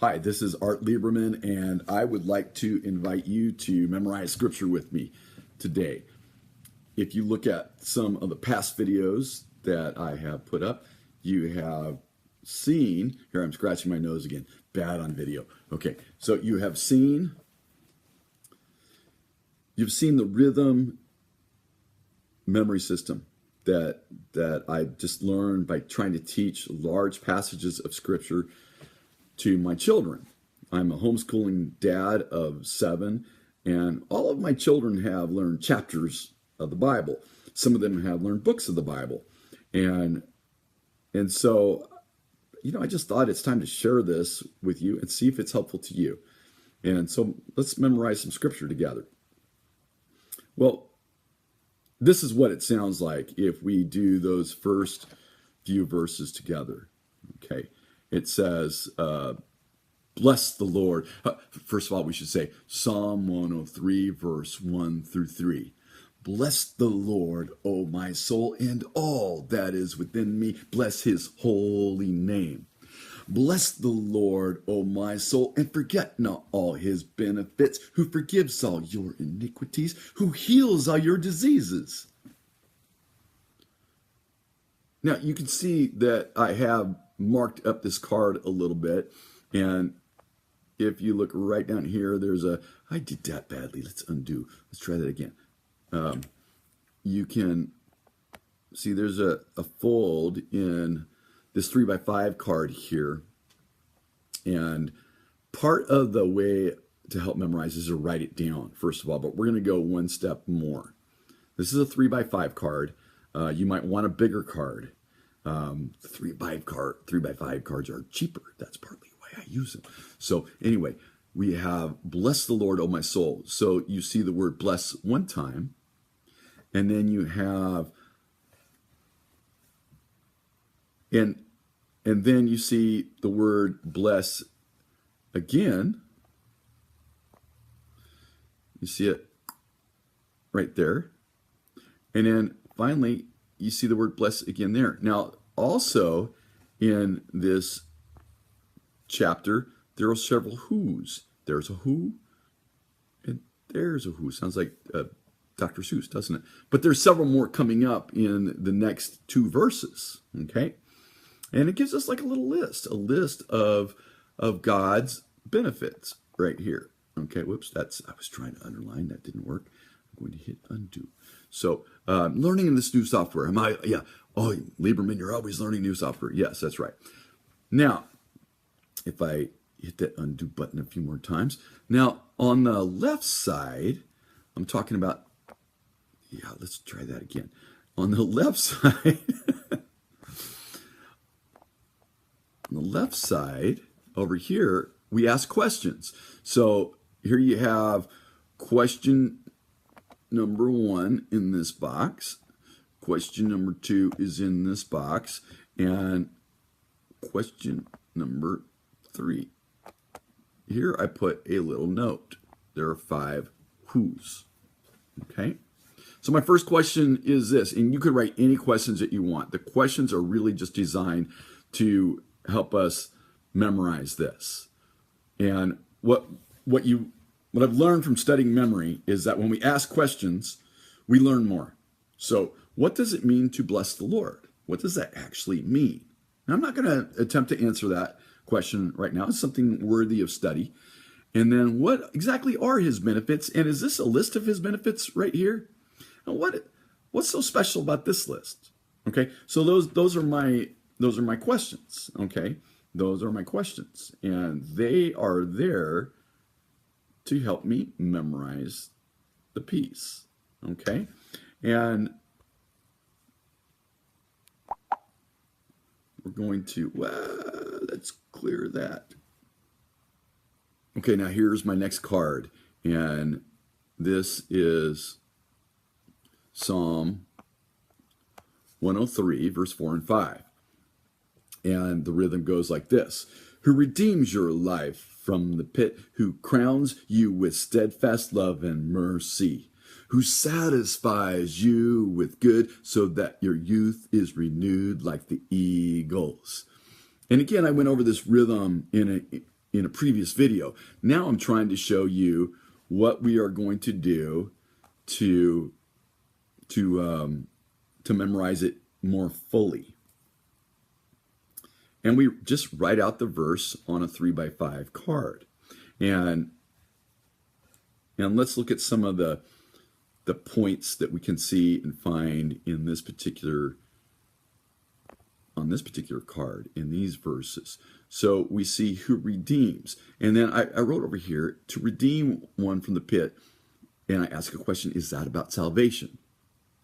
Hi, this is Art Lieberman, and I would like to invite you to memorize scripture with me today. If you look at some of the past videos that I have put up, you have seen, here I'm scratching my nose again, bad on video. Okay, so you've seen the rhythm memory system that I just learned by trying to teach large passages of scripture to my children. I'm a homeschooling dad of 7, and all of my children have learned chapters of the Bible. Some of them have learned books of the Bible. And so, I just thought it's time to share this with you and see if it's helpful to you. And so let's memorize some scripture together. Well, this is what it sounds like if we do those first few verses together. Okay. It says, bless the Lord. First of all, we should say Psalm 103, verse 1 through 3. Bless the Lord, O my soul, and all that is within me. Bless his holy name. Bless the Lord, O my soul, and forget not all his benefits, who forgives all your iniquities, who heals all your diseases. Now, you can see that I have marked up this card a little bit, and if you look right down here, I did that badly. Let's undo. Let's try that again. You can see there's a fold in this 3x5 card here, and part of the way to help memorize is to write it down, first of all, but we're going to go one step more. This is a 3x5 card. You might want a bigger card. 3x5 cards are cheaper. That's partly why I use them. So anyway, we have bless the Lord, O my soul. So you see the word bless one time, and then you have, and then you see the word bless again. You see it right there. And then finally, you see the word bless again there. Now, also in this chapter, there are several who's. There's a who, and there's a who. Sounds like Dr. Seuss, doesn't it? But there's several more coming up in the next 2 verses, okay? And it gives us like a list of God's benefits right here. Okay, whoops, I was trying to underline, that didn't work. I'm going to hit undo. So, learning in this new software. Oh, Lieberman, you're always learning new software. Yes, that's right. Now, if I hit that undo button a few more times. Now, on the left side, I'm talking about, let's try that again. On the left side, over here, we ask questions. So here you have question number 1 in this box. Question number 2 is in this box. And question number 3. Here I put a little note. There are 5 who's. Okay? So my first question is this, and you could write any questions that you want. The questions are really just designed to help us memorize this. And what I've learned from studying memory is that when we ask questions, we learn more. So what does it mean to bless the Lord? What does that actually mean? Now, I'm not going to attempt to answer that question right now. It's something worthy of study. And then what exactly are his benefits? And is this a list of his benefits right here? And what's so special about this list? Okay, so those are my questions. Okay, those are my questions, and they are there to help me memorize the piece. Okay, and we're going to, let's clear that. Okay, now here's my next card, and this is Psalm 103, verse 4 and 5. And the rhythm goes like this. Who redeems your life from the pit, who crowns you with steadfast love and mercy, who satisfies you with good so that your youth is renewed like the eagles. And again, I went over this rhythm in in a previous video. Now I'm trying to show you what we are going to do to memorize it more fully. And we just write out the verse on a 3x5 card. And let's look at some of the points that we can see and find in this particular card in these verses. So we see who redeems. And then I wrote over here, to redeem one from the pit. And I ask a question, is that about salvation?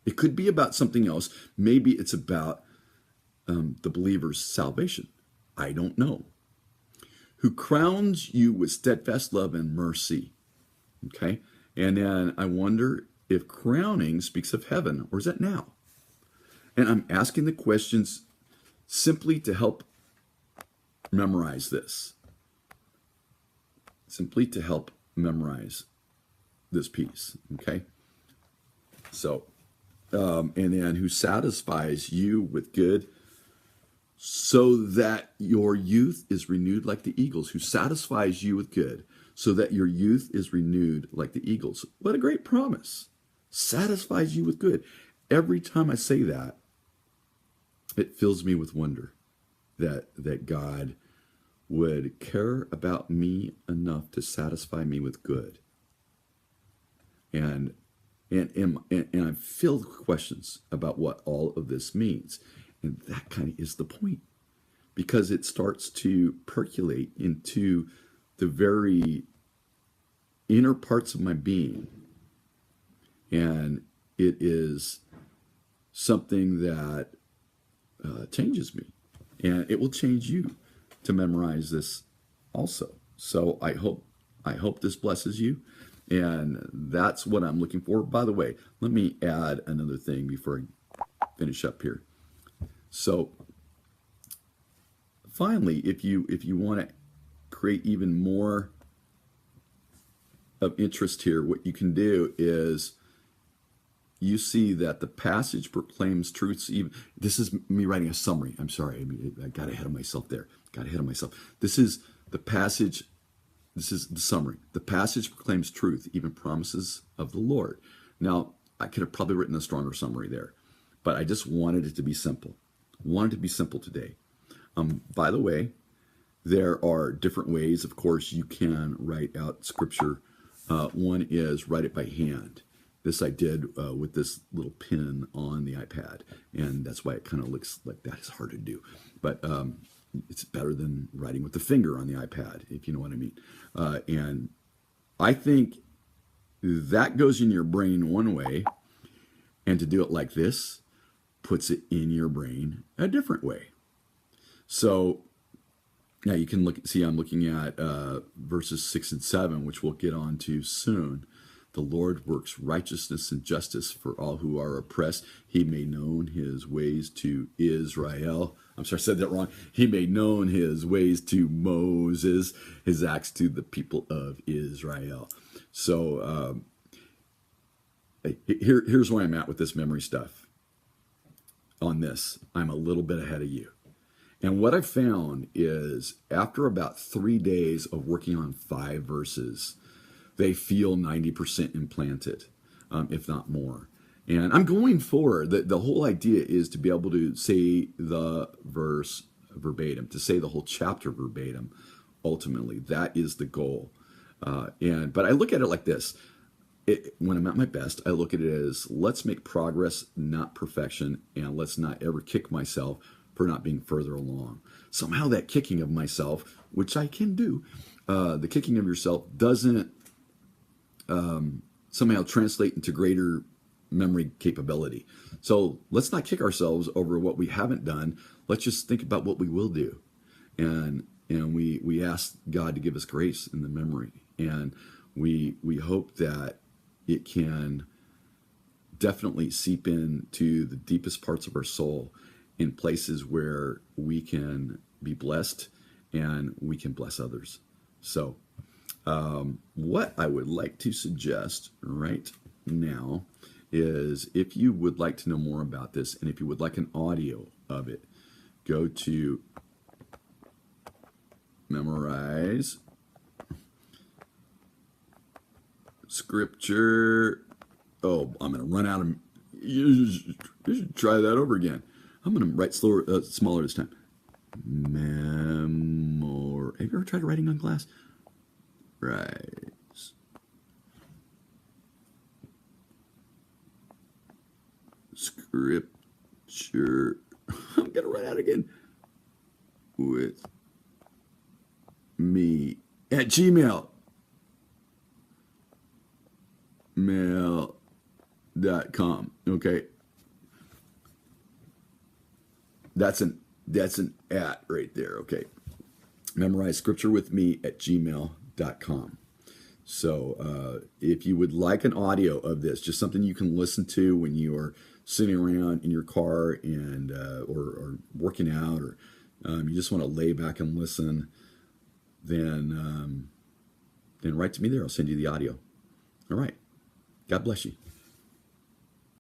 It could be about something else. Maybe it's about the believer's salvation. I don't know. Who crowns you with steadfast love and mercy. Okay? And then I wonder if crowning speaks of heaven, or is that now? And I'm asking the questions simply to help memorize this. Simply to help memorize this piece. Okay? So, and then who satisfies you with good, so that your youth is renewed like the eagles. Who satisfies you with good, so that your youth is renewed like the eagles. What a great promise. Satisfies you with good. Every time I say that, it fills me with wonder that God would care about me enough to satisfy me with good. And I'm filled with questions about what all of this means. And that kind of is the point, because it starts to percolate into the very inner parts of my being. And it is something that changes me. And it will change you to memorize this also. So I hope this blesses you. And that's what I'm looking for. By the way, let me add another thing before I finish up here. So finally, if you want to create even more of interest here, what you can do is you see that the passage proclaims truths. Even this is me writing a summary. I'm sorry, I got ahead of myself there. This is the passage. This is the summary. The passage proclaims truth, even promises of the Lord. Now, I could have probably written a stronger summary there, but I just wanted it to be simple. Wanted to be simple today. By the way, there are different ways, of course, you can write out scripture. One is write it by hand. This I did with this little pen on the iPad, and that's why it kind of looks like that. It's hard to do, but it's better than writing with the finger on the iPad, if you know what I mean. And I think that goes in your brain one way, and to do it like this puts it in your brain a different way. So now you can see I'm looking at verses 6 and 7, which we'll get on to soon. The Lord works righteousness and justice for all who are oppressed. He made known his ways to Israel. I'm sorry, I said that wrong. He made known his ways to Moses, his acts to the people of Israel. So here's where I'm at with this memory stuff. On this, I'm a little bit ahead of you. And what I found is after about 3 days of working on 5 verses, they feel 90% implanted, if not more. And I'm going for the whole idea is to be able to say the verse verbatim, to say the whole chapter verbatim. Ultimately, that is the goal. But I look at it like this. When I'm at my best, I look at it as let's make progress, not perfection, and let's not ever kick myself for not being further along. Somehow that kicking of myself, which I can do, the kicking of yourself doesn't somehow translate into greater memory capability. So let's not kick ourselves over what we haven't done. Let's just think about what we will do. And we ask God to give us grace in the memory. And we hope that it can definitely seep into the deepest parts of our soul in places where we can be blessed and we can bless others. So what I would like to suggest right now is if you would like to know more about this and if you would like an audio of it, go to memorize scripture. Oh, I'm going to run out of. You should try that over again. I'm going to write slower, smaller this time. Have you ever tried writing on glass? Right. Scripture. I'm going to run out again. With me at Gmail. Mail.com. Okay. That's an at right there. Okay. Memorize scripture with me at gmail.com. So if you would like an audio of this, just something you can listen to when you are sitting around in your car and or working out, or you just want to lay back and listen, then write to me there. I'll send you the audio. All right. God bless you.